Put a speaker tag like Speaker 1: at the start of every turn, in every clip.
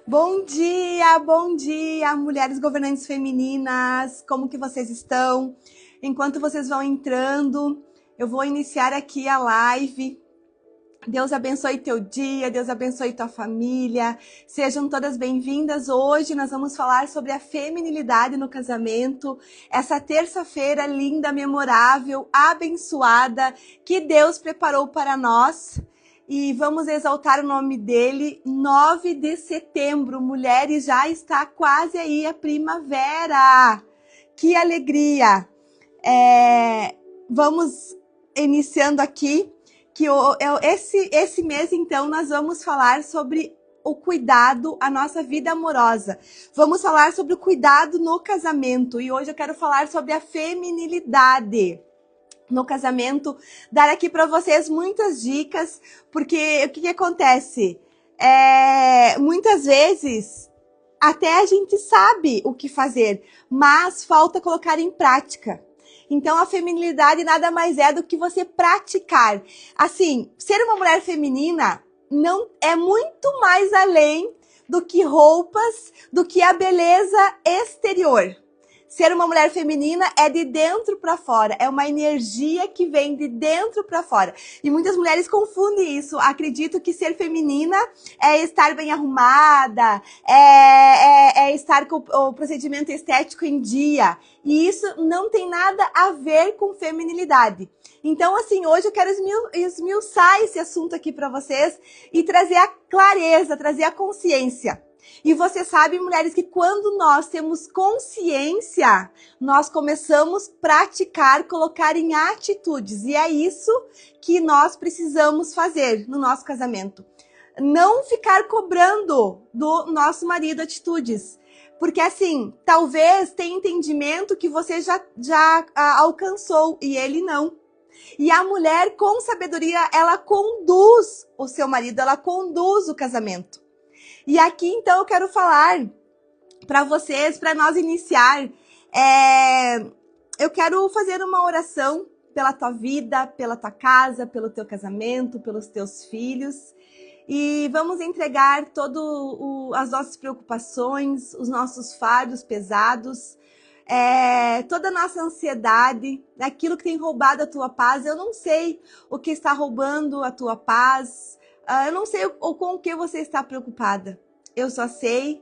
Speaker 1: Bom dia, mulheres governantes femininas, como que vocês estão? Enquanto vocês vão entrando, eu vou iniciar aqui a live. Deus abençoe teu dia, Deus abençoe tua família, sejam todas bem-vindas. Hoje nós vamos falar sobre a feminilidade no casamento, essa terça-feira linda, memorável, abençoada, que Deus preparou para nós. E vamos exaltar o nome dele, 9 de setembro, mulheres, já está quase aí a primavera. Que alegria! Vamos iniciando aqui, que esse mês, então, nós vamos falar sobre o cuidado, a nossa vida amorosa. Vamos falar sobre o cuidado no casamento. E hoje eu quero falar sobre a feminilidade no casamento, dar aqui para vocês muitas dicas, porque o que acontece? Muitas vezes até a gente sabe o que fazer, mas falta colocar em prática. Então a feminilidade nada mais é do que você praticar. Assim, ser uma mulher feminina não é muito mais além do que roupas, do que a beleza exterior. Ser uma mulher feminina é de dentro para fora, é uma energia que vem de dentro para fora. E muitas mulheres confundem isso, acreditam que ser feminina é estar bem arrumada, é estar com o procedimento estético em dia. E isso não tem nada a ver com feminilidade. Então, assim, hoje eu quero esmiuçar esse assunto aqui para vocês e trazer a clareza, trazer a consciência. E você sabe, mulheres, que quando nós temos consciência, nós começamos a praticar, colocar em atitudes. E é isso que nós precisamos fazer no nosso casamento. Não ficar cobrando do nosso marido atitudes. Porque assim, talvez tenha entendimento que você já alcançou e ele não. E a mulher com sabedoria, ela conduz o seu marido, ela conduz o casamento. E aqui, então, eu quero falar para vocês, para nós iniciar, eu quero fazer uma oração pela tua vida, pela tua casa, pelo teu casamento, pelos teus filhos. E vamos entregar as nossas preocupações, os nossos fardos pesados, toda a nossa ansiedade, aquilo que tem roubado a tua paz. Eu não sei o que está roubando a tua paz. Eu não sei com o que você está preocupada. Eu só sei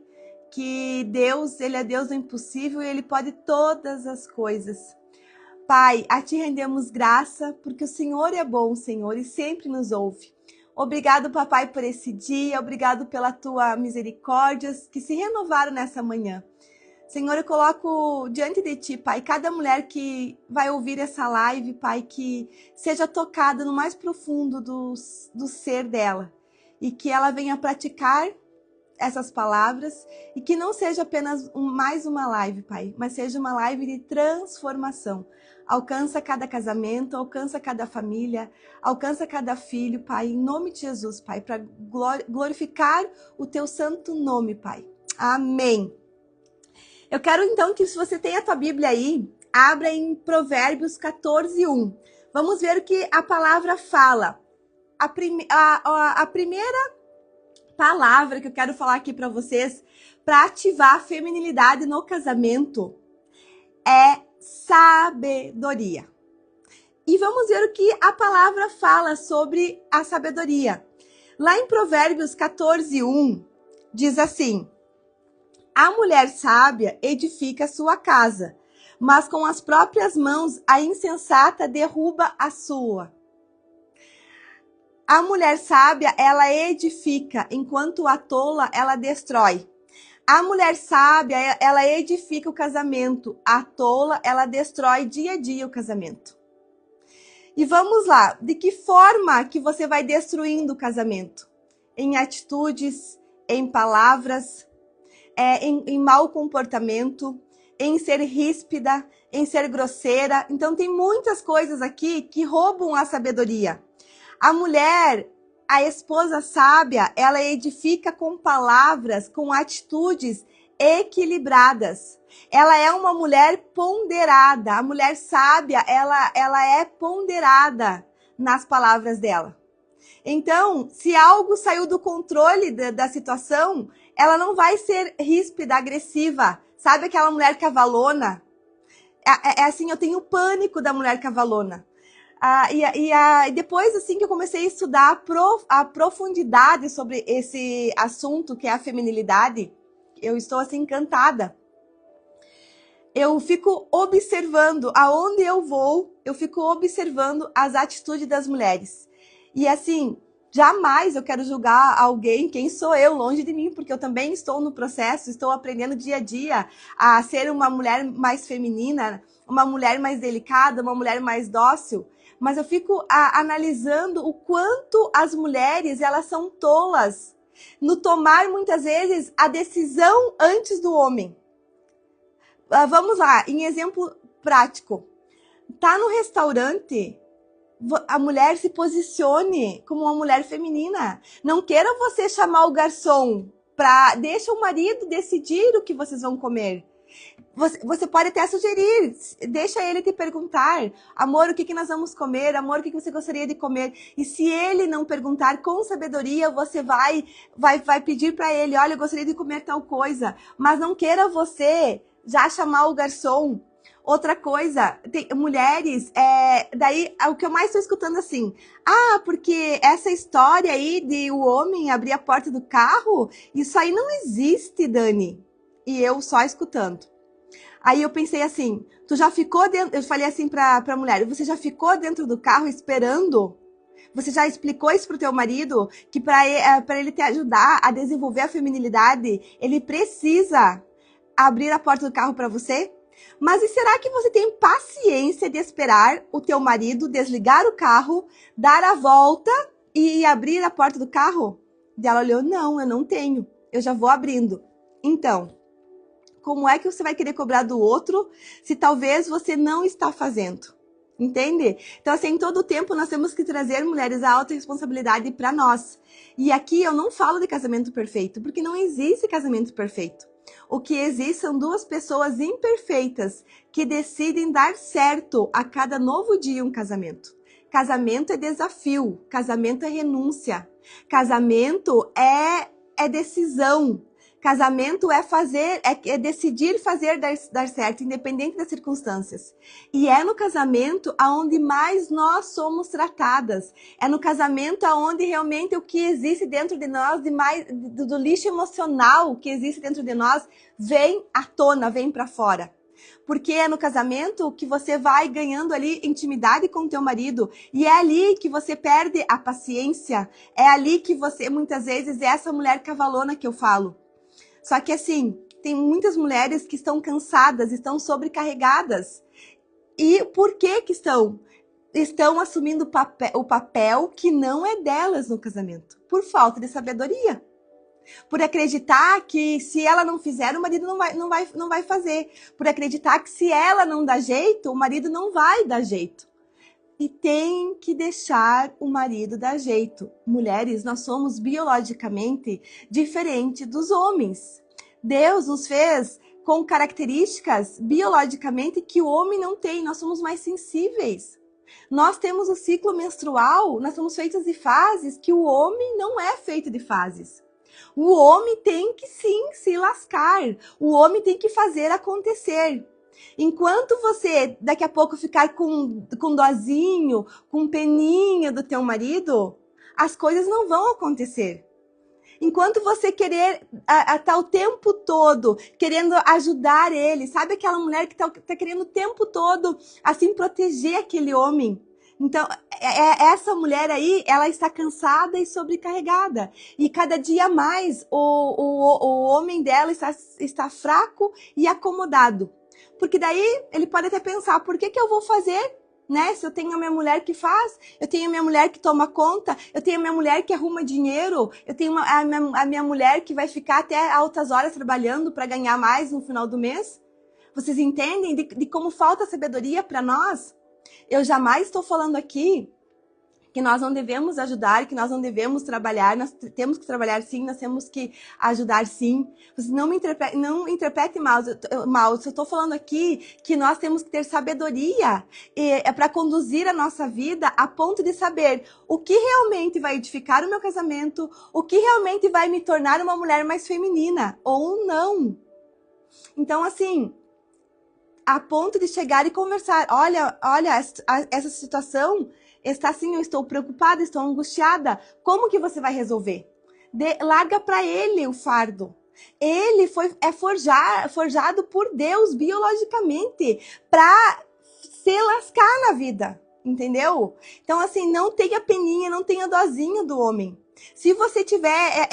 Speaker 1: que Deus, Ele é Deus do impossível e Ele pode todas as coisas. Pai, a Ti rendemos graça, porque o Senhor é bom, Senhor, e sempre nos ouve. Obrigado, Papai, por esse dia. Obrigado pela Tua misericórdia que se renovaram nessa manhã. Senhor, eu coloco diante de Ti, Pai, cada mulher que vai ouvir essa live, Pai, que seja tocada no mais profundo do ser dela e que ela venha praticar essas palavras e que não seja apenas mais uma live, Pai, mas seja uma live de transformação. Alcança cada casamento, alcança cada família, alcança cada filho, Pai, em nome de Jesus, Pai, para glorificar o Teu santo nome, Pai. Amém. Eu quero então que, se você tem a tua Bíblia aí, abra em Provérbios 14:1. Vamos ver o que a palavra fala. A primeira palavra que eu quero falar aqui para vocês, para ativar a feminilidade no casamento, é sabedoria. E vamos ver o que a palavra fala sobre a sabedoria. Lá em Provérbios 14:1, diz assim: a mulher sábia edifica sua casa, mas com as próprias mãos a insensata derruba a sua. A mulher sábia, ela edifica, enquanto a tola, ela destrói. A mulher sábia, ela edifica o casamento. A tola, ela destrói dia a dia o casamento. E vamos lá, de que forma que você vai destruindo o casamento? Em atitudes, em palavras, em mau comportamento, em ser ríspida, em ser grosseira. Então tem muitas coisas aqui que roubam a sabedoria. A mulher, a esposa sábia, ela edifica com palavras, com atitudes equilibradas. Ela é uma mulher ponderada. A mulher sábia, ela é ponderada nas palavras dela. Então, se algo saiu do controle da situação, ela não vai ser ríspida, agressiva. Sabe aquela mulher cavalona? É assim, eu tenho pânico da mulher cavalona. E depois, assim, que eu comecei a estudar a profundidade sobre esse assunto, que é a feminilidade, eu estou, assim, encantada. Eu fico observando, aonde eu vou, eu fico observando as atitudes das mulheres. E, assim, jamais eu quero julgar alguém, quem sou eu, longe de mim, porque eu também estou no processo, estou aprendendo dia a dia a ser uma mulher mais feminina, uma mulher mais delicada, uma mulher mais dócil. Mas eu fico analisando o quanto as mulheres, elas são tolas no tomar, muitas vezes, a decisão antes do homem. Vamos lá, em exemplo prático. Tá no restaurante, a mulher se posicione como uma mulher feminina. Não queira você chamar o garçom deixa o marido decidir o que vocês vão comer. Você pode até sugerir, deixa ele te perguntar, amor, o que nós vamos comer? Amor, o que você gostaria de comer? E se ele não perguntar com sabedoria, você vai pedir para ele, olha, eu gostaria de comer tal coisa. Mas não queira você já chamar o garçom. Outra coisa, tem mulheres, daí o que eu mais estou escutando assim, porque essa história aí de o homem abrir a porta do carro, isso aí não existe, Dani. E eu só escutando. Aí eu pensei assim, tu já ficou dentro, eu falei assim pra mulher, você já ficou dentro do carro esperando? Você já explicou isso pro teu marido? Que para ele te ajudar a desenvolver a feminilidade, ele precisa abrir a porta do carro para você? Mas e será que você tem paciência de esperar o teu marido desligar o carro, dar a volta e abrir a porta do carro? E ela olhou, não, eu não tenho, eu já vou abrindo. Então, como é que você vai querer cobrar do outro se talvez você não está fazendo? Entende? Então, assim, em todo tempo nós temos que trazer, mulheres, a autorresponsabilidade para nós. E aqui eu não falo de casamento perfeito, porque não existe casamento perfeito. O que existe são duas pessoas imperfeitas que decidem dar certo a cada novo dia um casamento. Casamento é desafio, casamento é renúncia, casamento é decisão. Casamento é decidir fazer dar certo, independente das circunstâncias. E é no casamento aonde mais nós somos tratadas. É no casamento aonde realmente o que existe dentro de nós, do lixo emocional que existe dentro de nós, vem à tona, vem para fora. Porque é no casamento que você vai ganhando ali intimidade com o teu marido. E é ali que você perde a paciência. É ali que você, muitas vezes, é essa mulher cavalona que eu falo. Só que assim, tem muitas mulheres que estão cansadas, estão sobrecarregadas. E por que que estão? Estão assumindo o papel que não é delas no casamento. Por falta de sabedoria. Por acreditar que se ela não fizer, o marido não vai fazer. Por acreditar que se ela não dá jeito, o marido não vai dar jeito. E tem que deixar o marido dar jeito. Mulheres, nós somos biologicamente diferentes dos homens. Deus nos fez com características biologicamente que o homem não tem. Nós somos mais sensíveis. Nós temos o ciclo menstrual, nós somos feitos de fases que o homem não é feito de fases. O homem tem que sim se lascar. O homem tem que fazer acontecer. Enquanto você, daqui a pouco, ficar com dozinho, com peninha do teu marido, as coisas não vão acontecer. Enquanto você querer estar o tempo todo querendo ajudar ele, sabe aquela mulher que tá querendo o tempo todo, assim, proteger aquele homem? Então, essa mulher aí, ela está cansada e sobrecarregada. E cada dia mais, o homem dela está fraco e acomodado. Porque daí ele pode até pensar, por que eu vou fazer, né? Se eu tenho a minha mulher que faz, eu tenho a minha mulher que toma conta, eu tenho a minha mulher que arruma dinheiro, eu tenho a minha mulher que vai ficar até altas horas trabalhando para ganhar mais no final do mês. Vocês entendem de como falta sabedoria para nós? Eu jamais estou falando aqui que nós não devemos ajudar, que nós não devemos trabalhar, nós temos que trabalhar sim, nós temos que ajudar sim. Você não interprete mal, eu estou falando aqui que nós temos que ter sabedoria para conduzir a nossa vida a ponto de saber o que realmente vai edificar o meu casamento, o que realmente vai me tornar uma mulher mais feminina, ou não. Então, assim, a ponto de chegar e conversar, olha, essa situação está assim, eu estou preocupada, estou angustiada. Como que você vai resolver? Larga para ele o fardo. Ele é forjado por Deus biologicamente para se lascar na vida, entendeu? Então, assim, não tenha peninha, não tenha dozinha do homem. Se você tiver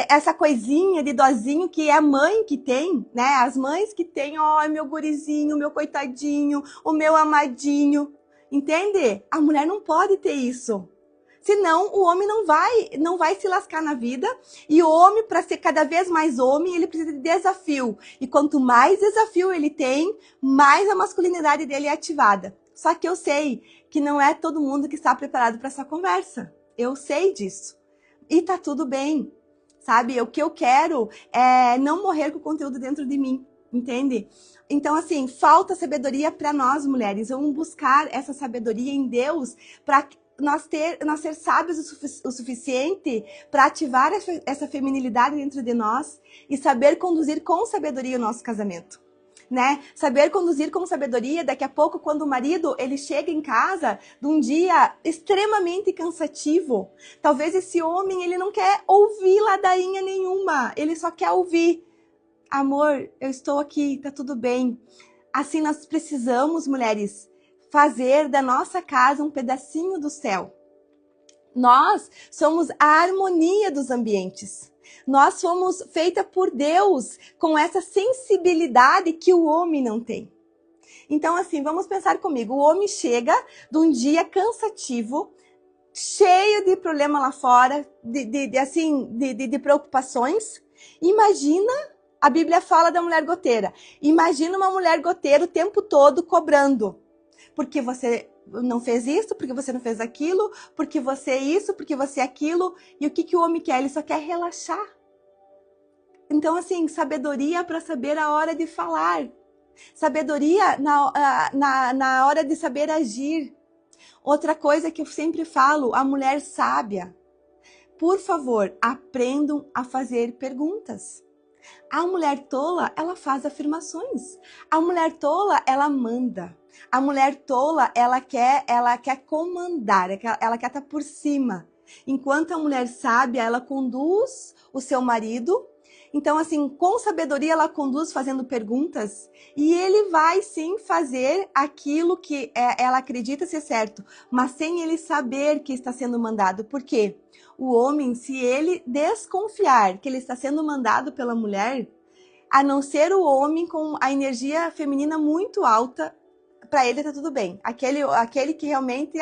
Speaker 1: essa coisinha de dozinho que é a mãe que tem, né? As mães que têm, ó, meu gurizinho, meu coitadinho, o meu amadinho. Entende? A mulher não pode ter isso. Senão o homem não vai se lascar na vida. E o homem, para ser cada vez mais homem, ele precisa de desafio. E quanto mais desafio ele tem, mais a masculinidade dele é ativada. Só que eu sei que não é todo mundo que está preparado para essa conversa. Eu sei disso. E tá tudo bem, sabe? O que eu quero é não morrer com o conteúdo dentro de mim. Entende? Então, assim, falta sabedoria para nós, mulheres. Vamos buscar essa sabedoria em Deus para nós ser sábios o suficiente para ativar essa feminilidade dentro de nós e saber conduzir com sabedoria o nosso casamento. Né? Saber conduzir com sabedoria, daqui a pouco, quando o marido ele chega em casa de um dia extremamente cansativo, talvez esse homem ele não quer ouvir ladainha nenhuma, ele só quer ouvir: amor, eu estou aqui, tá tudo bem. Assim, nós precisamos, mulheres, fazer da nossa casa um pedacinho do céu. Nós somos a harmonia dos ambientes. Nós fomos feitas por Deus com essa sensibilidade que o homem não tem. Então, assim, vamos pensar comigo. O homem chega de um dia cansativo, cheio de problema lá fora, de preocupações. Imagina, a Bíblia fala da mulher goteira. Imagina uma mulher goteira o tempo todo cobrando. Porque você não fez isso, porque você não fez aquilo, porque você isso, porque você aquilo. E o que o homem quer? Ele só quer relaxar. Então, assim, sabedoria para saber a hora de falar. Sabedoria na hora de saber agir. Outra coisa que eu sempre falo, a mulher sábia. Por favor, aprendam a fazer perguntas. A mulher tola, ela faz afirmações. A mulher tola, ela manda. A mulher tola, ela quer comandar, ela quer estar por cima. Enquanto a mulher sábia, ela conduz o seu marido. Então, assim, com sabedoria, ela conduz fazendo perguntas. E ele vai, sim, fazer aquilo que ela acredita ser certo. Mas sem ele saber que está sendo mandado. Por quê? O homem, se ele desconfiar que ele está sendo mandado pela mulher, a não ser o homem com a energia feminina muito alta, para ele tá tudo bem. Aquele que realmente,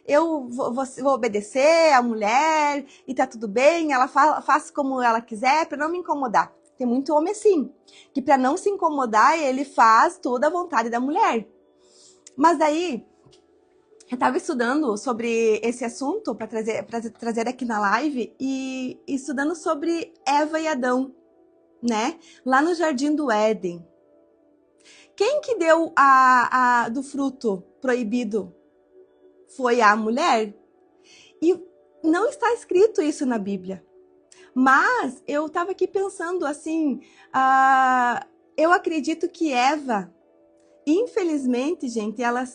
Speaker 1: eu vou obedecer a mulher e tá tudo bem, ela faz como ela quiser para não me incomodar. Tem muito homem assim, que para não se incomodar, ele faz toda a vontade da mulher. Mas daí, eu estava estudando sobre esse assunto para trazer aqui na live e estudando sobre Eva e Adão, né? Lá no Jardim do Éden. Quem que deu do fruto proibido? Foi a mulher. E não está escrito isso na Bíblia. Mas eu estava aqui pensando assim, eu acredito que Eva, infelizmente, gente, ela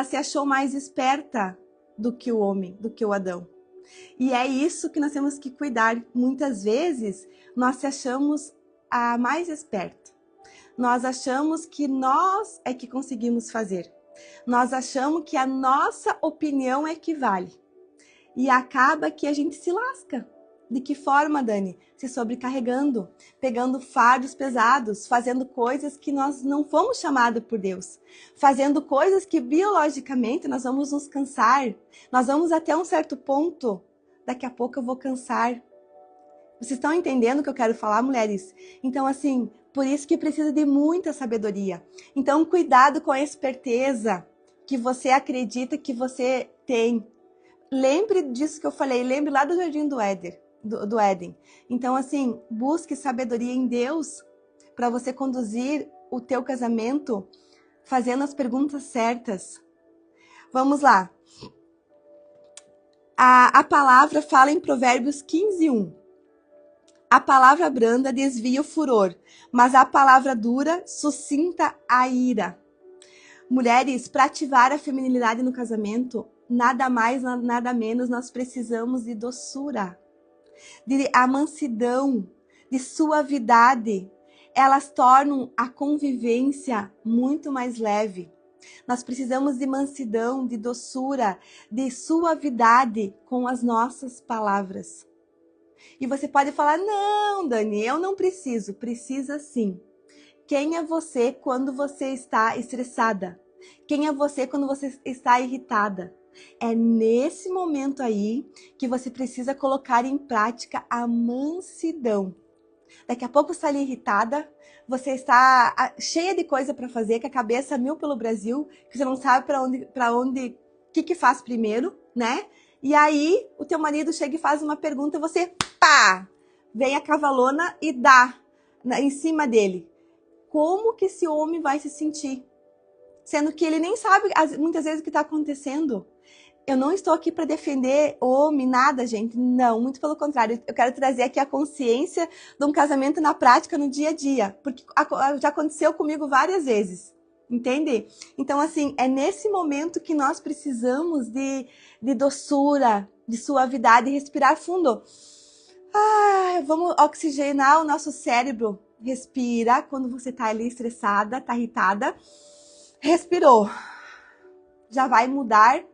Speaker 1: se achou mais esperta do que o homem, do que o Adão. E é isso que nós temos que cuidar. Muitas vezes, nós se achamos a mais esperta. Nós achamos que nós é que conseguimos fazer. Nós achamos que a nossa opinião é que vale. E acaba que a gente se lasca. De que forma, Dani? Se sobrecarregando, pegando fardos pesados, fazendo coisas que nós não fomos chamados por Deus. Fazendo coisas que biologicamente nós vamos nos cansar. Nós vamos até um certo ponto. Daqui a pouco eu vou cansar. Vocês estão entendendo o que eu quero falar, mulheres? Então, assim, por isso que precisa de muita sabedoria. Então, cuidado com a esperteza que você acredita que você tem. lembre disso que eu falei, lembre lá do Jardim do Éden. Então, assim, busque sabedoria em Deus para você conduzir o teu casamento fazendo as perguntas certas. Vamos lá. A palavra fala em Provérbios 15:1. A palavra branda desvia o furor, mas a palavra dura suscita a ira. Mulheres, para ativar a feminilidade no casamento, nada mais, nada menos, nós precisamos de doçura, de a mansidão, de suavidade. Elas tornam a convivência muito mais leve. Nós precisamos de mansidão, de doçura, de suavidade com as nossas palavras. E você pode falar, não, Dani, eu não preciso. Precisa sim. Quem é você quando você está estressada? Quem é você quando você está irritada? É nesse momento aí que você precisa colocar em prática a mansidão. Daqui a pouco você está ali irritada, você está cheia de coisa para fazer, com a cabeça mil pelo Brasil, que você não sabe o que faz primeiro, né? E aí o teu marido chega e faz uma pergunta, você, pá, vem a cavalona e dá em cima dele. Como que esse homem vai se sentir? Sendo que ele nem sabe muitas vezes o que está acontecendo. Eu não estou aqui para defender homem, nada, gente. Não, muito pelo contrário. Eu quero trazer aqui a consciência de um casamento na prática, no dia a dia. Porque já aconteceu comigo várias vezes. Entende? Então, assim, é nesse momento que nós precisamos de doçura, de suavidade, respirar fundo. Vamos oxigenar o nosso cérebro. Respira quando você está ali estressada, está irritada. Respirou. Já vai mudar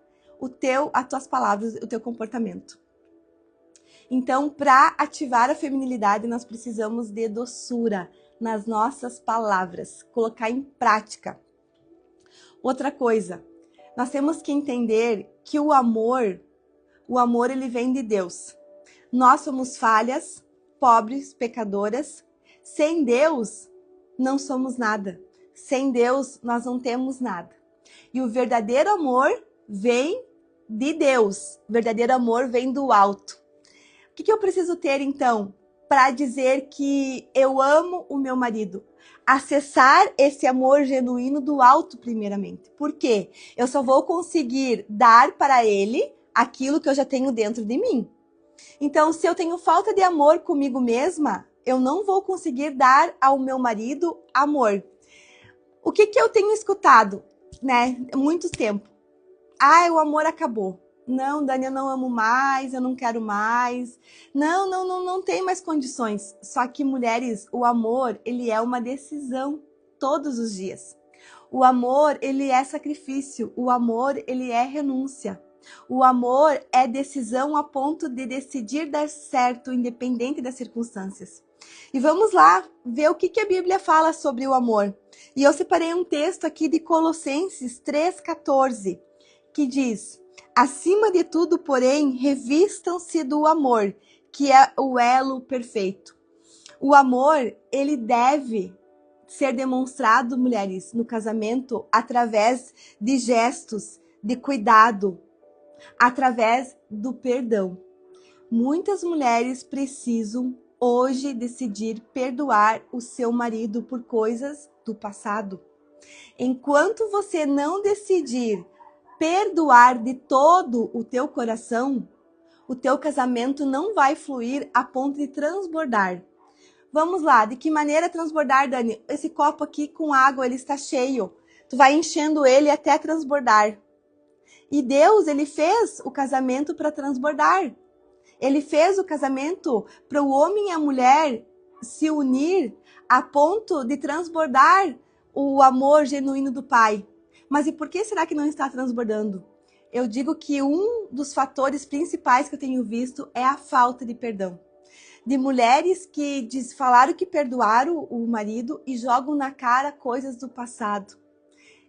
Speaker 1: as tuas palavras, o teu comportamento. Então, para ativar a feminilidade, nós precisamos de doçura nas nossas palavras, colocar em prática. Outra coisa, nós temos que entender que o amor ele vem de Deus. Nós somos falhas, pobres, pecadoras. Sem Deus, não somos nada. Sem Deus, nós não temos nada. E o verdadeiro amor vem de Deus. O verdadeiro amor vem do alto. O que eu preciso ter, então, para dizer que eu amo o meu marido? Acessar esse amor genuíno do alto, primeiramente. Por quê? Eu só vou conseguir dar para ele aquilo que eu já tenho dentro de mim. Então, se eu tenho falta de amor comigo mesma, eu não vou conseguir dar ao meu marido amor. O que eu tenho escutado, né, há muito tempo? O amor acabou. Não, Dani, eu não amo mais, eu não quero mais. Não tem mais condições. Só que, mulheres, o amor, ele é uma decisão todos os dias. O amor, ele é sacrifício. O amor, ele é renúncia. O amor é decisão a ponto de decidir dar certo, independente das circunstâncias. E vamos lá ver o que a Bíblia fala sobre o amor. E eu separei um texto aqui de Colossenses 3,14, que diz: acima de tudo, porém, revistam-se do amor, que é o elo perfeito. O amor, ele deve ser demonstrado, mulheres, no casamento, através de gestos, de cuidado, através do perdão. Muitas mulheres precisam hoje decidir perdoar o seu marido por coisas do passado. Enquanto você não decidir perdoar de todo o teu coração, o teu casamento não vai fluir a ponto de transbordar. Vamos lá, de que maneira transbordar, Dani? Esse copo aqui com água, ele está cheio. Tu vai enchendo ele até transbordar. E Deus, ele fez o casamento para transbordar. Ele fez o casamento para o homem e a mulher se unir a ponto de transbordar o amor genuíno do Pai. Mas e por que será que não está transbordando? Eu digo que um dos fatores principais que eu tenho visto é a falta de perdão. De mulheres que falaram que perdoaram o marido e jogam na cara coisas do passado.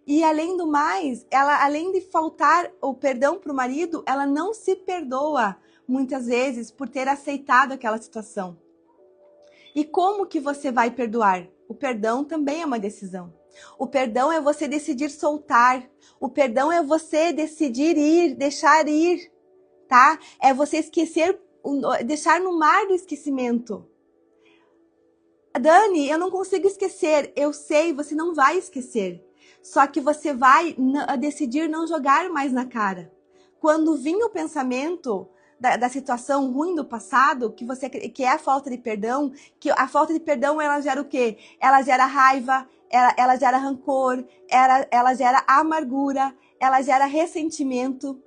Speaker 1: E além do mais, ela, além de faltar o perdão para o marido, ela não se perdoa muitas vezes por ter aceitado aquela situação. E como que você vai perdoar? O perdão também é uma decisão. O perdão é você decidir soltar. O perdão é você decidir ir, deixar ir. tá? É você esquecer, deixar no mar do esquecimento. Dani, eu não consigo esquecer. Eu sei, você não vai esquecer. Só que você vai decidir não jogar mais na cara. Quando vir o pensamento da situação ruim do passado, que é a falta de perdão, que a falta de perdão, ela gera o quê? Ela gera raiva, ela gera rancor, ela gera amargura, ela gera ressentimento.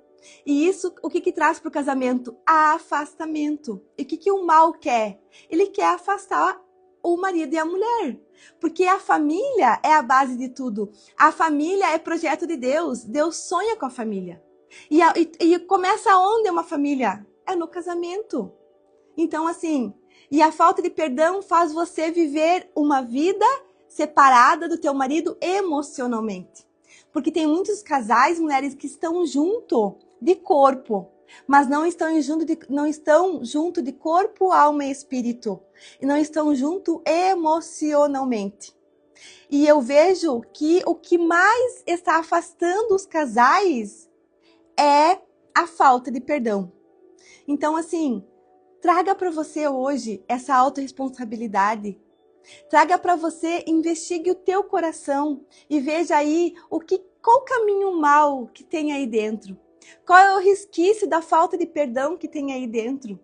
Speaker 1: E isso, o que traz para o casamento? Afastamento. E o que o mal quer? Ele quer afastar o marido e a mulher. Porque a família é a base de tudo. A família é projeto de Deus. Deus sonha com a família. E começa onde uma família? É no casamento. Então, assim, e a falta de perdão faz você viver uma vida separada do teu marido emocionalmente. Porque tem muitos casais, mulheres, que estão junto de corpo, mas não estão junto de corpo, alma e espírito. E não estão junto emocionalmente. E eu vejo que o que mais está afastando os casais é a falta de perdão. Então, assim, traga para você hoje essa autorresponsabilidade. Traga para você, investigue o teu coração e veja aí qual o caminho mal que tem aí dentro. Qual é o resquício da falta de perdão que tem aí dentro?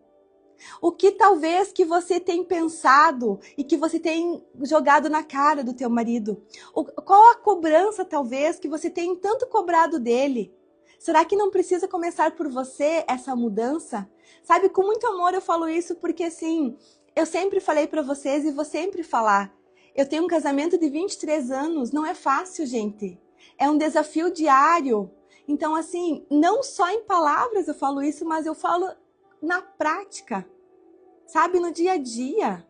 Speaker 1: O que talvez que você tem pensado e que você tem jogado na cara do teu marido? Qual a cobrança talvez que você tem tanto cobrado dele? Será que não precisa começar por você essa mudança? Sabe, com muito amor eu falo isso porque assim, eu sempre falei para vocês e vou sempre falar. Eu tenho um casamento de 23 anos, não é fácil, gente. É um desafio diário. Então, assim, não só em palavras eu falo isso, mas eu falo na prática, sabe, no dia a dia,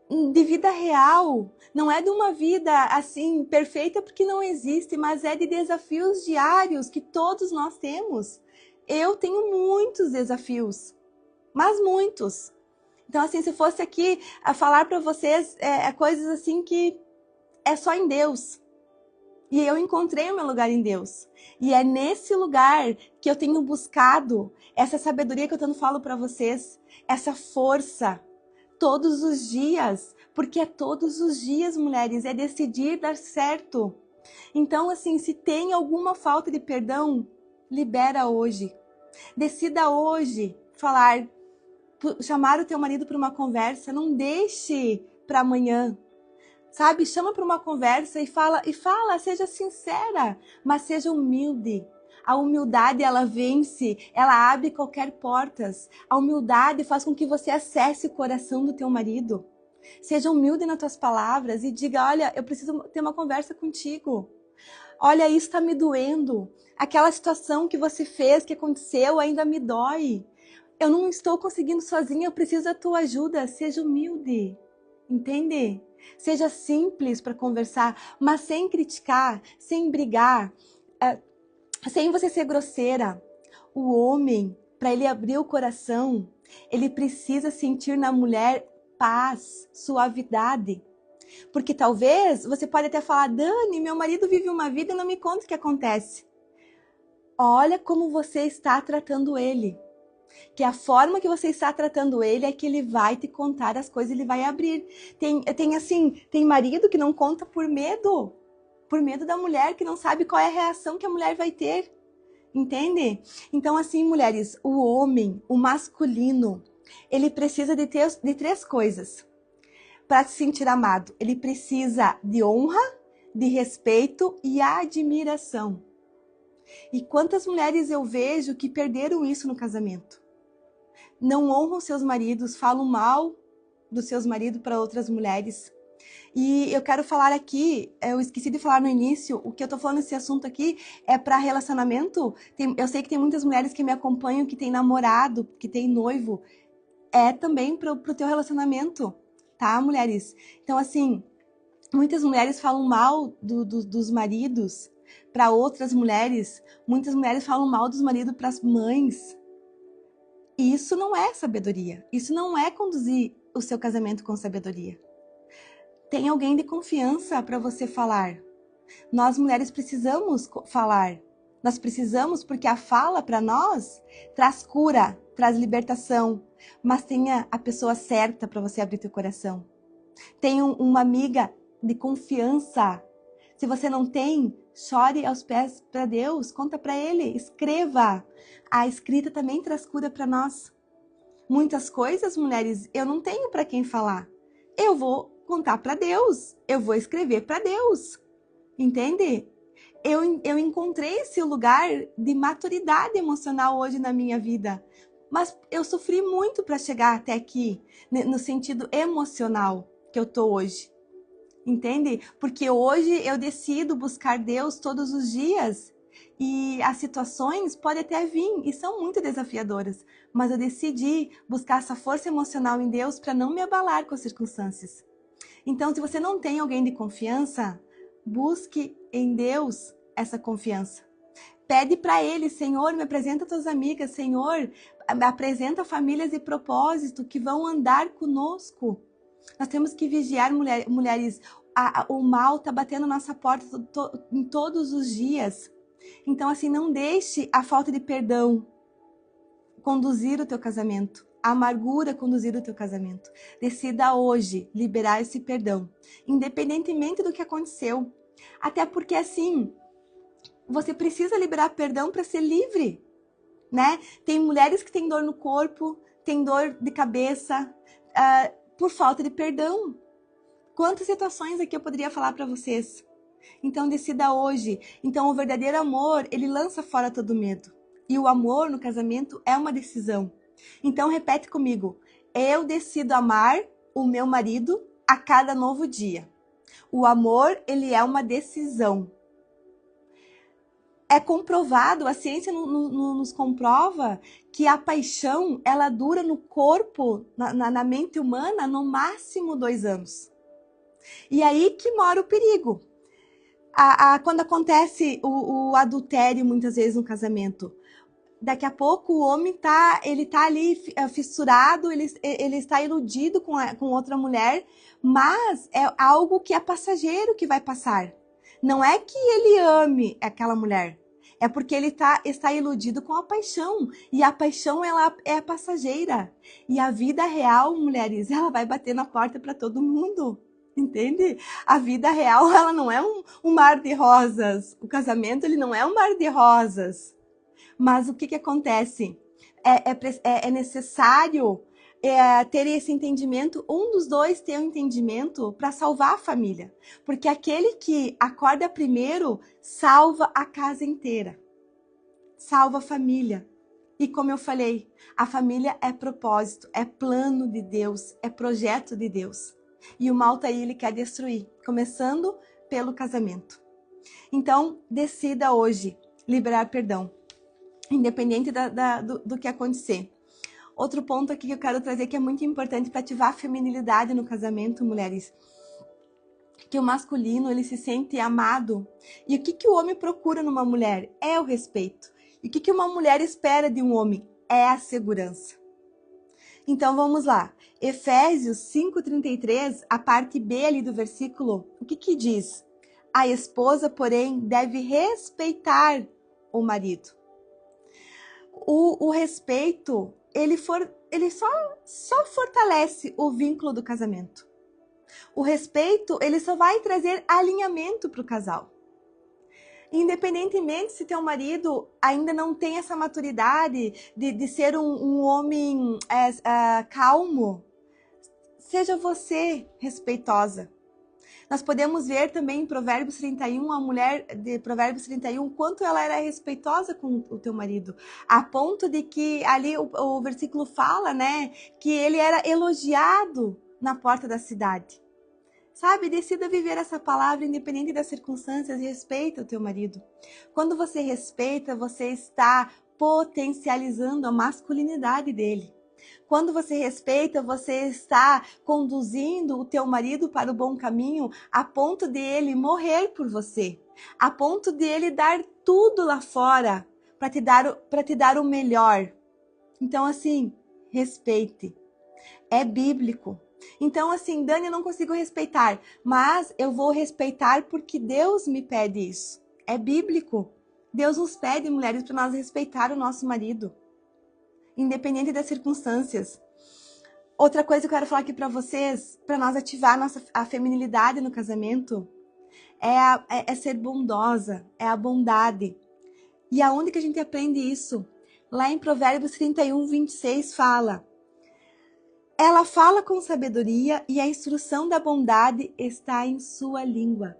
Speaker 1: de vida real. Não é de uma vida assim perfeita porque não existe, mas é de desafios diários que todos nós temos. Eu tenho muitos desafios, mas muitos. Então, assim, se fosse aqui a falar para vocês coisas assim que é só em Deus. E eu encontrei o meu lugar em Deus. E é nesse lugar que eu tenho buscado essa sabedoria que eu tanto falo para vocês, essa força, todos os dias. Porque é todos os dias, mulheres, é decidir dar certo. Então, assim, se tem alguma falta de perdão, libera hoje. Decida hoje chamar o teu marido para uma conversa, não deixe para amanhã. Sabe, chama para uma conversa e fala, seja sincera, mas seja humilde. A humildade, ela vence, ela abre qualquer portas. A humildade faz com que você acesse o coração do teu marido. Seja humilde nas tuas palavras e diga, olha, eu preciso ter uma conversa contigo. Olha, isso está me doendo. Aquela situação que você fez, que aconteceu, ainda me dói. Eu não estou conseguindo sozinha, eu preciso da tua ajuda. Seja humilde, entende? Seja simples para conversar, mas sem criticar, sem brigar, sem você ser grosseira. O homem, para ele abrir o coração, ele precisa sentir na mulher paz, suavidade. Porque talvez você pode até falar, Dani, meu marido vive uma vida e não me conta o que acontece. Olha como você está tratando ele. Que a forma que você está tratando ele é que ele vai te contar as coisas, ele vai abrir. Tem marido que não conta por medo da mulher, que não sabe qual é a reação que a mulher vai ter, entende? Então, assim, mulheres, o homem, o masculino, ele precisa de 3 coisas para se sentir amado. Ele precisa de honra, de respeito e admiração. E quantas mulheres eu vejo que perderam isso no casamento? Não honram seus maridos, falam mal dos seus maridos para outras mulheres. E eu quero falar aqui, eu esqueci de falar no início, o que eu tô falando nesse assunto aqui é para relacionamento. Eu sei que tem muitas mulheres que me acompanham, que tem namorado, que tem noivo. É também pro teu relacionamento, tá, mulheres? Então, assim, muitas mulheres falam mal dos maridos para outras mulheres. Muitas mulheres falam mal dos maridos para as mães. E isso não é sabedoria. Isso não é conduzir o seu casamento com sabedoria. Tem alguém de confiança para você falar. Nós mulheres precisamos falar. Nós precisamos, porque a fala para nós traz cura, traz libertação, mas tenha a pessoa certa para você abrir teu coração. Tenha uma amiga de confiança. Se você não tem, chore aos pés para Deus, conta para Ele, escreva. A escrita também traz cura para nós. Muitas coisas, mulheres, eu não tenho para quem falar. Eu vou contar para Deus, eu vou escrever para Deus. Entende? Eu encontrei esse lugar de maturidade emocional hoje na minha vida. Mas eu sofri muito para chegar até aqui, no sentido emocional que eu tô hoje. Entende? Porque hoje eu decido buscar Deus todos os dias. E as situações podem até vir e são muito desafiadoras. Mas eu decidi buscar essa força emocional em Deus para não me abalar com as circunstâncias. Então, se você não tem alguém de confiança, busque em Deus essa confiança. Pede para Ele, Senhor, me apresenta tuas amigas, Senhor, me apresenta famílias de propósito que vão andar conosco. Nós temos que vigiar, mulheres, o mal está batendo na nossa porta em todos os dias. Então, assim, não deixe a falta de perdão conduzir o teu casamento. A amargura conduzir o teu casamento. Decida hoje liberar esse perdão, independentemente do que aconteceu. Até porque, assim, você precisa liberar perdão para ser livre, né? Tem mulheres que têm dor no corpo, têm dor de cabeça, por falta de perdão. Quantas situações aqui eu poderia falar para vocês? Então, decida hoje. Então, o verdadeiro amor, ele lança fora todo medo. E o amor no casamento é uma decisão. Então, repete comigo. Eu decido amar o meu marido a cada novo dia. O amor, ele é uma decisão. É comprovado, a ciência nos comprova que a paixão, ela dura no corpo, na mente humana, no máximo 2 anos. E aí que mora o perigo. Quando acontece o adultério, muitas vezes no casamento, daqui a pouco o homem ele tá ali fissurado, ele está iludido com outra mulher, mas é algo que é passageiro que vai passar. Não é que ele ame aquela mulher, é porque ele está iludido com a paixão, e a paixão ela é passageira. E a vida real, mulheres, ela vai bater na porta para todo mundo. Entende? A vida real, ela não é um mar de rosas. O casamento, ele não é um mar de rosas. Mas o que acontece? É necessário ter esse entendimento, um dos dois ter um entendimento para salvar a família. Porque aquele que acorda primeiro, salva a casa inteira. Salva a família. E como eu falei, a família é propósito, é plano de Deus, é projeto de Deus. E o mal tá aí, ele quer destruir, começando pelo casamento. Então, decida hoje liberar perdão, independente do que acontecer. Outro ponto aqui que eu quero trazer que é muito importante para ativar a feminilidade no casamento, mulheres. Que o masculino, ele se sente amado. E o que o homem procura numa mulher? É o respeito. E o que uma mulher espera de um homem? É a segurança. Então vamos lá. Efésios 5:33, a parte B ali do versículo, o que diz? A esposa, porém, deve respeitar o marido. O respeito, ele só fortalece o vínculo do casamento. O respeito, ele só vai trazer alinhamento para o casal. Independentemente se teu marido ainda não tem essa maturidade de ser um homem calmo, seja você respeitosa. Nós podemos ver também em Provérbios 31, a mulher de Provérbios 31, quanto ela era respeitosa com o teu marido. A ponto de que ali o versículo fala, né, que ele era elogiado na porta da cidade. Sabe, decida viver essa palavra independente das circunstâncias e respeita o teu marido. Quando você respeita, você está potencializando a masculinidade dele. Quando você respeita, você está conduzindo o teu marido para o bom caminho a ponto de ele morrer por você, a ponto de ele dar tudo lá fora para te dar o melhor. Então, assim, respeite. É bíblico. Então, assim, Dani, eu não consigo respeitar, mas eu vou respeitar porque Deus me pede isso. É bíblico. Deus nos pede, mulheres, para nós respeitar o nosso marido, independente das circunstâncias. Outra coisa que eu quero falar aqui para vocês, para nós ativar a feminilidade no casamento, é ser bondosa, é a bondade. E aonde que a gente aprende isso? Lá em Provérbios 31, 26 fala: ela fala com sabedoria e a instrução da bondade está em sua língua.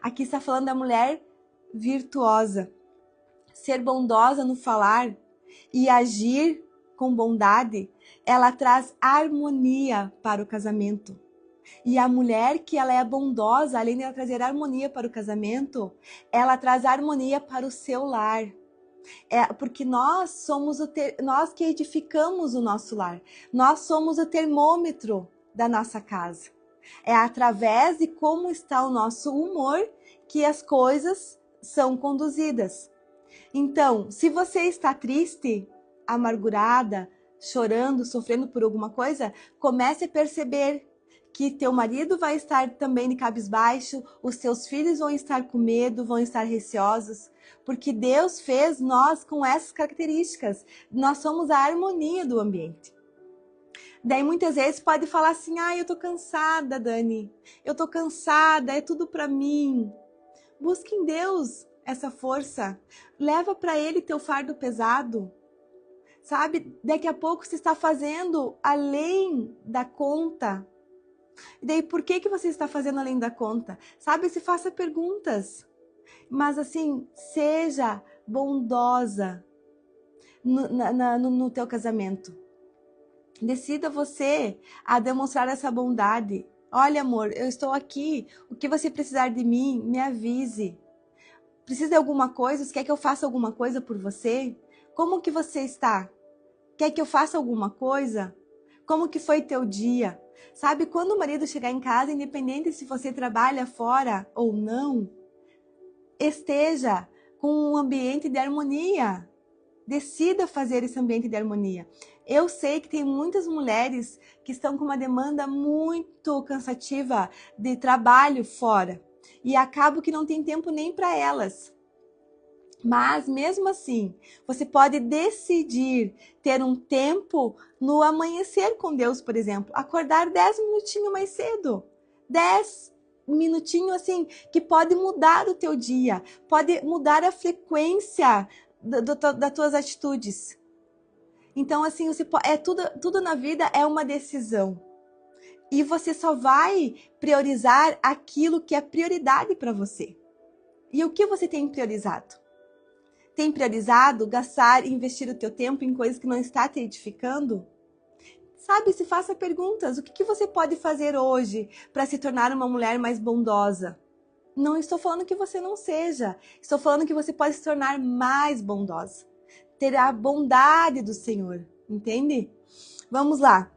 Speaker 1: Aqui está falando da mulher virtuosa. Ser bondosa no falar e agir com bondade, ela traz harmonia para o casamento. E a mulher que ela é bondosa, além de ela trazer harmonia para o casamento, ela traz harmonia para o seu lar. Porque nós somos nós que edificamos o nosso lar. Nós somos o termômetro da nossa casa. É através de como está o nosso humor que as coisas são conduzidas. Então, se você está triste, amargurada, chorando, sofrendo por alguma coisa, comece a perceber que teu marido vai estar também de cabisbaixo, os teus filhos vão estar com medo, vão estar receosos, porque Deus fez nós com essas características. Nós somos a harmonia do ambiente. Daí muitas vezes pode falar assim: eu tô cansada, Dani, eu tô cansada, é tudo para mim. Busque em Deus essa força, leva para Ele teu fardo pesado, sabe? Daqui a pouco você está fazendo além da conta. E daí, por que você está fazendo além da conta? Sabe, se faça perguntas. Mas assim, seja bondosa no teu casamento. Decida você a demonstrar essa bondade. Olha, amor, eu estou aqui. O que você precisar de mim, me avise. Precisa de alguma coisa? Você quer que eu faça alguma coisa por você? Como que você está? Quer que eu faça alguma coisa? Como que foi teu dia? Sabe, quando o marido chegar em casa, independente se você trabalha fora ou não, esteja com um ambiente de harmonia. Decida fazer esse ambiente de harmonia. Eu sei que tem muitas mulheres que estão com uma demanda muito cansativa de trabalho fora e acaba que não tem tempo nem para elas. Mas, mesmo assim, você pode decidir ter um tempo no amanhecer com Deus, por exemplo. Acordar 10 minutinhos mais cedo. 10 minutinhos, assim, que pode mudar o teu dia. Pode mudar a frequência das tuas atitudes. Então, assim, tudo na vida é uma decisão. E você só vai priorizar aquilo que é prioridade para você. E o que você tem priorizado? Tem priorizado gastar e investir o teu tempo em coisas que não está te edificando? Sabe, se faça perguntas. O que você pode fazer hoje para se tornar uma mulher mais bondosa? Não estou falando que você não seja. Estou falando que você pode se tornar mais bondosa. Ter a bondade do Senhor. Entende? Vamos lá.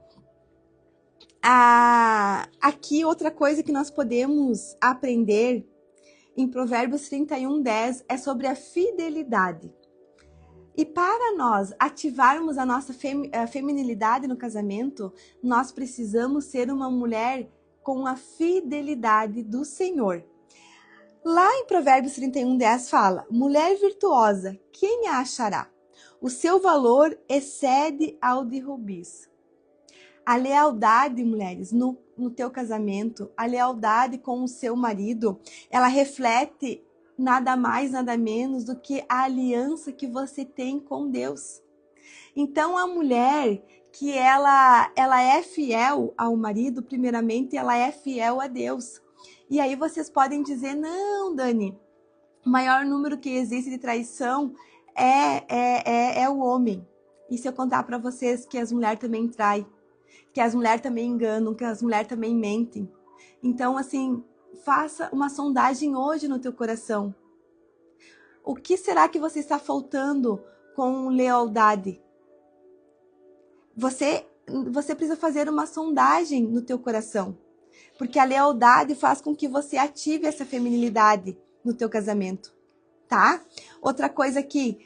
Speaker 1: Aqui outra coisa que nós podemos aprender em Provérbios 31, 10, é sobre a fidelidade. E para nós ativarmos a nossa feminilidade no casamento, nós precisamos ser uma mulher com a fidelidade do Senhor. Lá em Provérbios 31, 10 fala: mulher virtuosa, quem a achará? O seu valor excede ao de rubis. A lealdade, mulheres, no teu casamento, a lealdade com o seu marido, ela reflete nada mais, nada menos do que a aliança que você tem com Deus. Então, a mulher que ela é fiel ao marido, primeiramente, ela é fiel a Deus. E aí vocês podem dizer: não, Dani, o maior número que existe de traição é o homem. E se eu contar para vocês que as mulheres também traem, que as mulheres também enganam, que as mulheres também mentem. Então, assim, faça uma sondagem hoje no teu coração. O que será que você está faltando com lealdade? Você precisa fazer uma sondagem no teu coração. Porque a lealdade faz com que você ative essa feminilidade no teu casamento, tá? Outra coisa aqui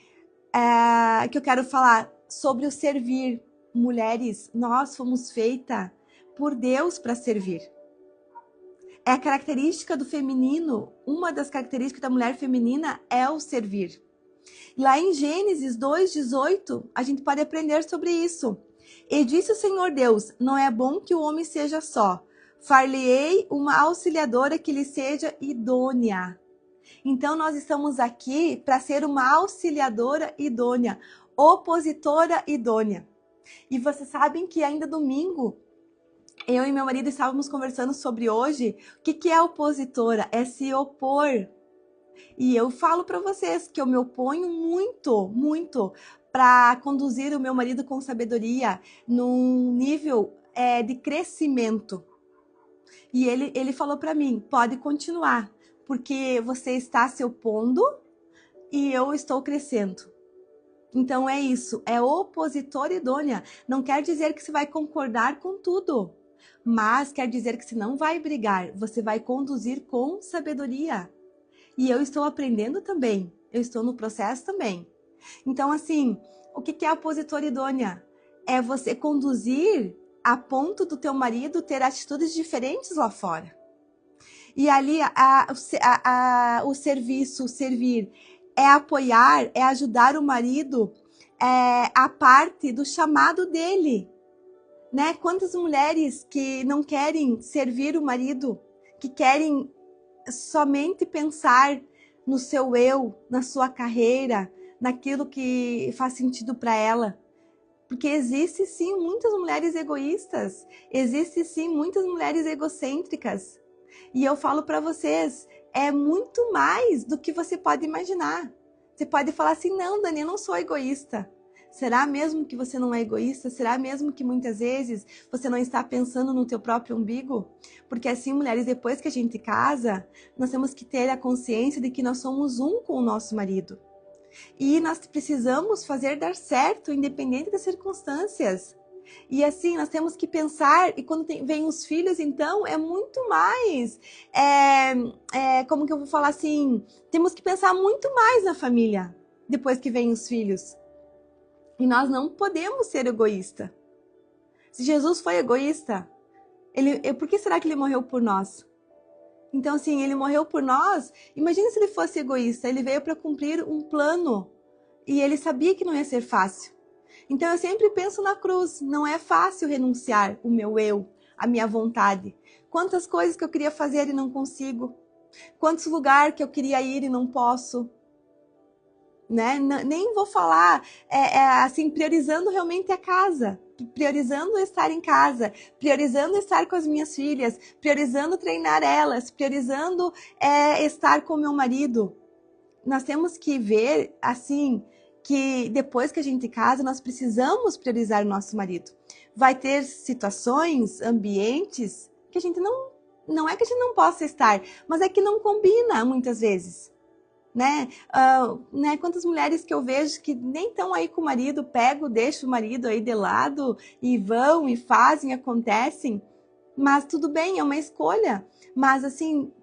Speaker 1: que eu quero falar sobre o servir. Mulheres, nós fomos feitas por Deus para servir. É a característica do feminino, uma das características da mulher feminina é o servir. Lá em Gênesis 2:18, a gente pode aprender sobre isso. E disse o Senhor Deus: não é bom que o homem seja só. Far-lhe-ei uma auxiliadora que lhe seja idônea. Então, nós estamos aqui para ser uma auxiliadora idônea, opositora idônea. E vocês sabem que ainda domingo, eu e meu marido estávamos conversando sobre hoje, o que é opositora? É se opor. E eu falo para vocês que eu me oponho muito, muito para conduzir o meu marido com sabedoria num nível de crescimento. E ele falou para mim, pode continuar, porque você está se opondo e eu estou crescendo. Então é isso, é opositor idônea. Não quer dizer que você vai concordar com tudo, mas quer dizer que você não vai brigar, você vai conduzir com sabedoria. E eu estou aprendendo também, eu estou no processo também. Então assim, o que é opositor idônea? É você conduzir a ponto do teu marido ter atitudes diferentes lá fora. E ali o serviço, o servir, é apoiar, é ajudar o marido a parte do chamado dele. Né? Quantas mulheres que não querem servir o marido, que querem somente pensar no seu eu, na sua carreira, naquilo que faz sentido para ela. Porque existe sim muitas mulheres egoístas, existe sim muitas mulheres egocêntricas. E eu falo para vocês, é muito mais do que você pode imaginar. Você pode falar assim, não, Dani, eu não sou egoísta. Será mesmo que você não é egoísta? Será mesmo que muitas vezes você não está pensando no teu próprio umbigo? Porque assim, mulheres, depois que a gente casa, nós temos que ter a consciência de que nós somos um com o nosso marido. E nós precisamos fazer dar certo, independente das circunstâncias. E assim, nós temos que pensar, e quando vem os filhos, então, é muito mais, como que eu vou falar assim, temos que pensar muito mais na família, depois que vem os filhos. E nós não podemos ser egoístas. Se Jesus foi egoísta, por que será que ele morreu por nós? Então, assim, ele morreu por nós. Imagina se ele fosse egoísta. Ele veio para cumprir um plano. E ele sabia que não ia ser fácil. Então, eu sempre penso na cruz. Não é fácil renunciar o meu eu, a minha vontade. Quantas coisas que eu queria fazer e não consigo. Quantos lugares que eu queria ir e não posso. Né? Nem vou falar, assim, priorizando realmente a casa. Priorizando estar em casa, priorizando estar com as minhas filhas, priorizando treinar elas, priorizando estar com meu marido. Nós temos que ver, assim, que depois que a gente casa, nós precisamos priorizar o nosso marido. Vai ter situações, ambientes, que a gente não é que a gente não possa estar, mas é que não combina muitas vezes. Né? Quantas mulheres que eu vejo que nem estão aí com o marido, pego, deixo o marido aí de lado e vão e fazem, acontecem, mas tudo bem, é uma escolha, mas assim,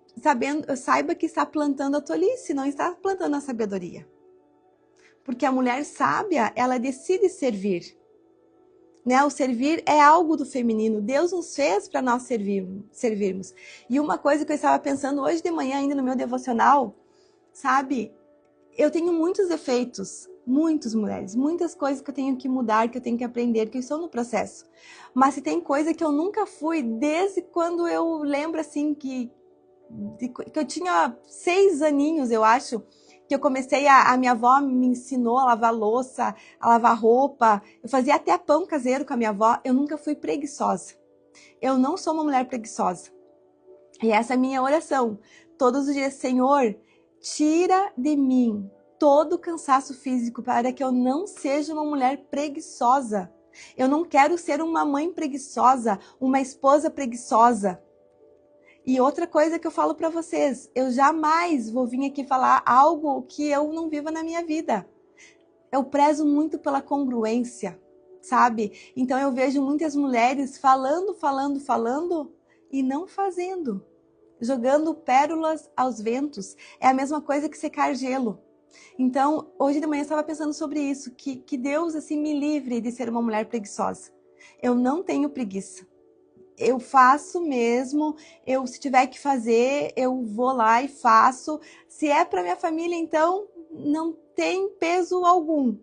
Speaker 1: saiba que está plantando a tolice, não está plantando a sabedoria, porque a mulher sábia, ela decide servir, né? O servir é algo do feminino, Deus nos fez para nós servirmos, e uma coisa que eu estava pensando hoje de manhã ainda no meu devocional, sabe, eu tenho muitos defeitos, muitas mulheres, muitas coisas que eu tenho que mudar, que eu tenho que aprender, que eu estou no processo. Mas se tem coisa que eu nunca fui, desde quando eu lembro assim que eu tinha 6 aninhos, eu acho, que eu comecei a minha avó me ensinou a lavar louça, a lavar roupa, eu fazia até pão caseiro com a minha avó, eu nunca fui preguiçosa. Eu não sou uma mulher preguiçosa. E essa é a minha oração. Todos os dias, Senhor, tira de mim todo o cansaço físico para que eu não seja uma mulher preguiçosa. Eu não quero ser uma mãe preguiçosa, uma esposa preguiçosa. E outra coisa que eu falo para vocês, eu jamais vou vir aqui falar algo que eu não viva na minha vida. Eu prezo muito pela congruência, sabe? Então eu vejo muitas mulheres falando e não fazendo. Jogando pérolas aos ventos. É a mesma coisa que secar gelo. Então, hoje de manhã eu estava pensando sobre isso, que Deus assim me livre de ser uma mulher preguiçosa. Eu não tenho preguiça. Eu faço mesmo, se tiver que fazer, eu vou lá e faço. Se é para minha família, então, não tem peso algum,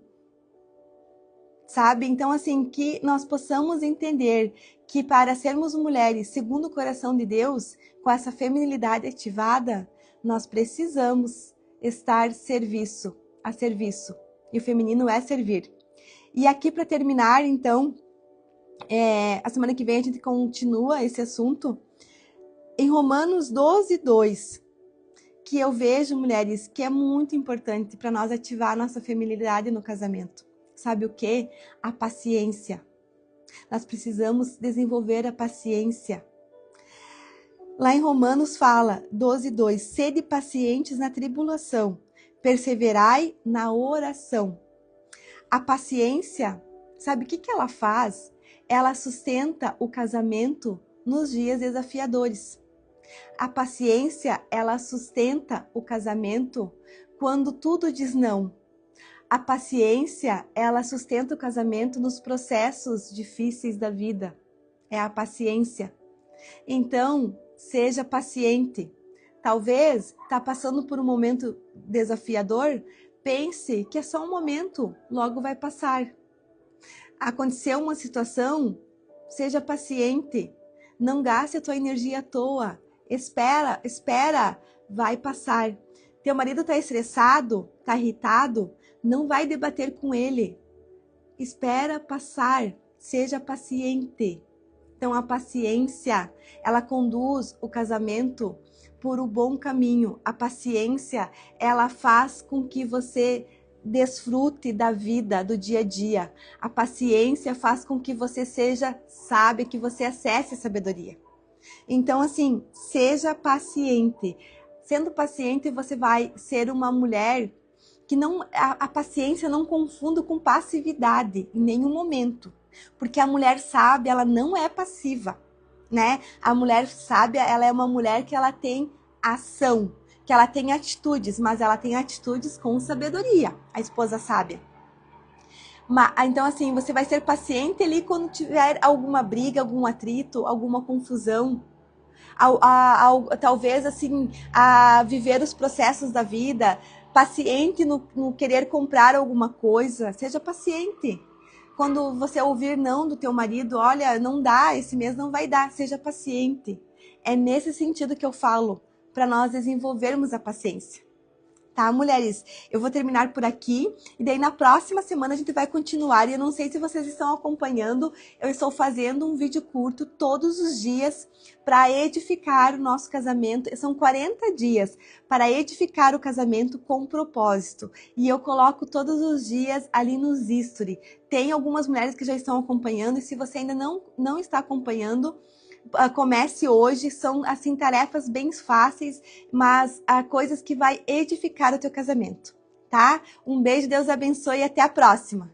Speaker 1: sabe? Então, assim, que nós possamos entender que para sermos mulheres segundo o coração de Deus, com essa feminilidade ativada, nós precisamos estar a serviço. E o feminino é servir. E aqui, para terminar, então, a semana que vem a gente continua esse assunto. Em Romanos 12:2, que eu vejo, mulheres, que é muito importante para nós ativar a nossa feminilidade no casamento. Sabe o quê? A paciência. Nós precisamos desenvolver a paciência. Lá em Romanos fala, 12:2, sede pacientes na tribulação, perseverai na oração. A paciência, sabe o que ela faz? Ela sustenta o casamento nos dias desafiadores. A paciência, ela sustenta o casamento quando tudo diz não. A paciência, ela sustenta o casamento nos processos difíceis da vida. É a paciência. Então, seja paciente. Talvez está passando por um momento desafiador, pense que é só um momento, logo vai passar. Aconteceu uma situação, seja paciente. Não gaste a tua energia à toa. Espera, vai passar. Teu marido está estressado, está irritado, não vai debater com ele. Espera passar, seja paciente. Então a paciência, ela conduz o casamento por um bom caminho. A paciência, ela faz com que você desfrute da vida, do dia a dia. A paciência faz com que você seja sábio, que você acesse a sabedoria. Então, assim, seja paciente. Sendo paciente, você vai ser uma mulher que não, a paciência não confunda com passividade em nenhum momento. Porque a mulher sábia, ela não é passiva, né? A mulher sábia, ela é uma mulher que ela tem ação, que ela tem atitudes, mas ela tem atitudes com sabedoria, a esposa sábia. Então, assim, você vai ser paciente ali quando tiver alguma briga, algum atrito, alguma confusão. Talvez, assim, a viver os processos da vida, paciente no querer comprar alguma coisa, seja paciente. Quando você ouvir não do teu marido, olha, não dá, esse mês não vai dar, seja paciente. É nesse sentido que eu falo, para nós desenvolvermos a paciência. Tá, mulheres? Eu vou terminar por aqui e daí na próxima semana a gente vai continuar. E eu não sei se vocês estão acompanhando, eu estou fazendo um vídeo curto todos os dias para edificar o nosso casamento. São 40 dias para edificar o casamento com propósito. E eu coloco todos os dias ali no History. Tem algumas mulheres que já estão acompanhando e se você ainda não está acompanhando, comece hoje, são assim tarefas bem fáceis, mas coisas que vai edificar o teu casamento, tá? Um beijo, Deus abençoe e até a próxima!